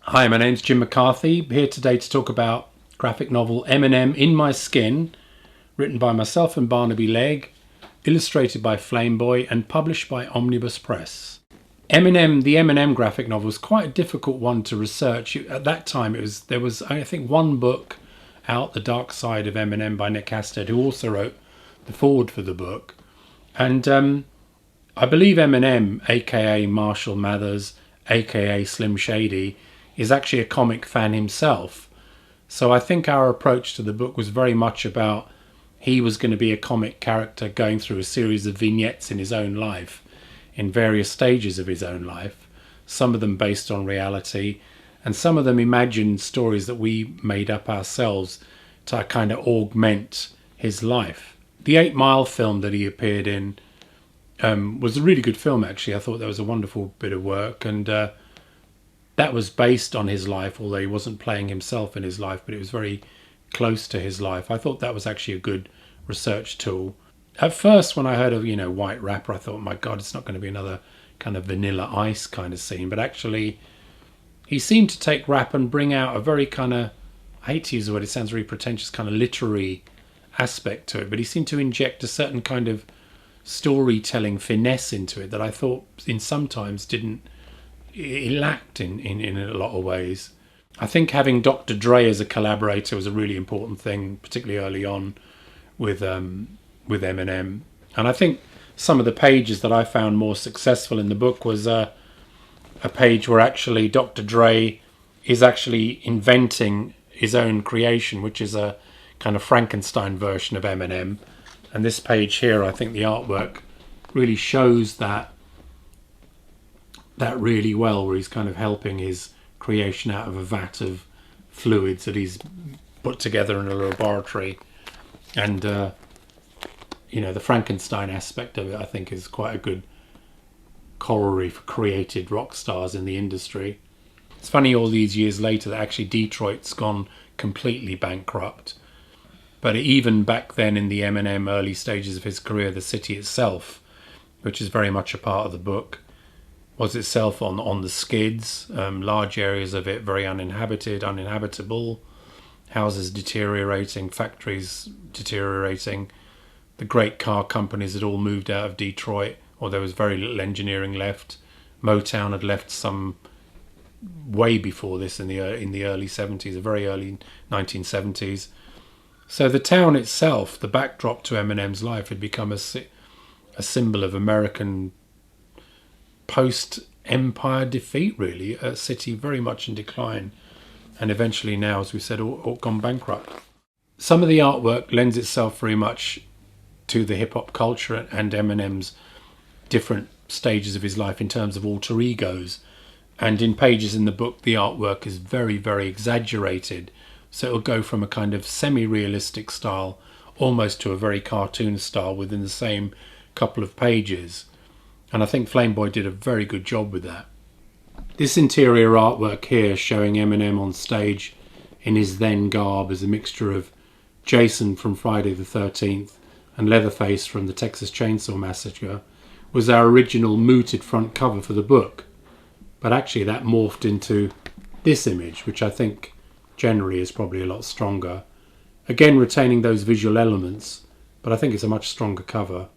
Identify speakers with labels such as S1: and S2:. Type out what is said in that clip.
S1: Hi, my name's Jim McCarthy, here today to talk about graphic novel Eminem in My Skin, written by myself and Barnaby Legg, illustrated by Flameboy and published by Omnibus Press. Eminem, the Eminem graphic novel, was quite a difficult one to research. At that time, there was I think one book out, The Dark Side of Eminem by Nick Hasted, who also wrote the foreword for the book. And I believe Eminem, aka Marshall Mathers, aka Slim Shady, is actually a comic fan himself. So I think our approach to the book was very much about he was going to be a comic character going through a series of vignettes in his own life, in various stages of his own life, some of them based on reality, and some of them imagined stories that we made up ourselves to kind of augment his life. The 8 Mile film that he appeared in was a really good film, actually. I thought that was a wonderful bit of work, and that was based on his life, although he wasn't playing himself in his life, but it was very close to his life. I thought that was actually a good research tool. At first, when I heard of, White Rapper, I thought, my God, it's not going to be another kind of Vanilla Ice kind of scene. But actually, he seemed to take rap and bring out a very kind of, I hate to use the word, it sounds very pretentious, kind of literary aspect to it. But he seemed to inject a certain kind of storytelling finesse into it that I thought in sometimes it lacked in a lot of ways. I think having Dr. Dre as a collaborator was a really important thing, particularly early on with Eminem. And I think some of the pages that I found more successful in the book was a page where actually Dr. Dre is actually inventing his own creation, which is a kind of Frankenstein version of Eminem. And this page here, I think the artwork really shows that really well, where he's kind of helping his creation out of a vat of fluids that he's put together in a laboratory. And the Frankenstein aspect of it, I think, is quite a good corollary for created rock stars in the industry. It's funny all these years later that actually Detroit's gone completely bankrupt, but even back then in the Eminem early stages of his career, the city itself, which is very much a part of the book, was itself on the skids. Large areas of it very uninhabitable, houses deteriorating, factories deteriorating. The great car companies had all moved out of Detroit, or there was very little engineering left. Motown had left some way before this in the early 70s, the very early 1970s. So the town itself, the backdrop to Eminem's life, had become a symbol of American post-empire defeat, really. A city very much in decline, and eventually now, as we said, all gone bankrupt. Some of the artwork lends itself very much to the hip-hop culture and Eminem's different stages of his life in terms of alter egos. And in pages in the book, the artwork is very, very exaggerated. So it'll go from a kind of semi-realistic style almost to a very cartoon style within the same couple of pages. And I think Flameboy did a very good job with that. This interior artwork here showing Eminem on stage in his then garb as a mixture of Jason from Friday the 13th and Leatherface from the Texas Chainsaw Massacre was our original mooted front cover for the book. But actually that morphed into this image, which I think generally is probably a lot stronger. Again, retaining those visual elements, but I think it's a much stronger cover.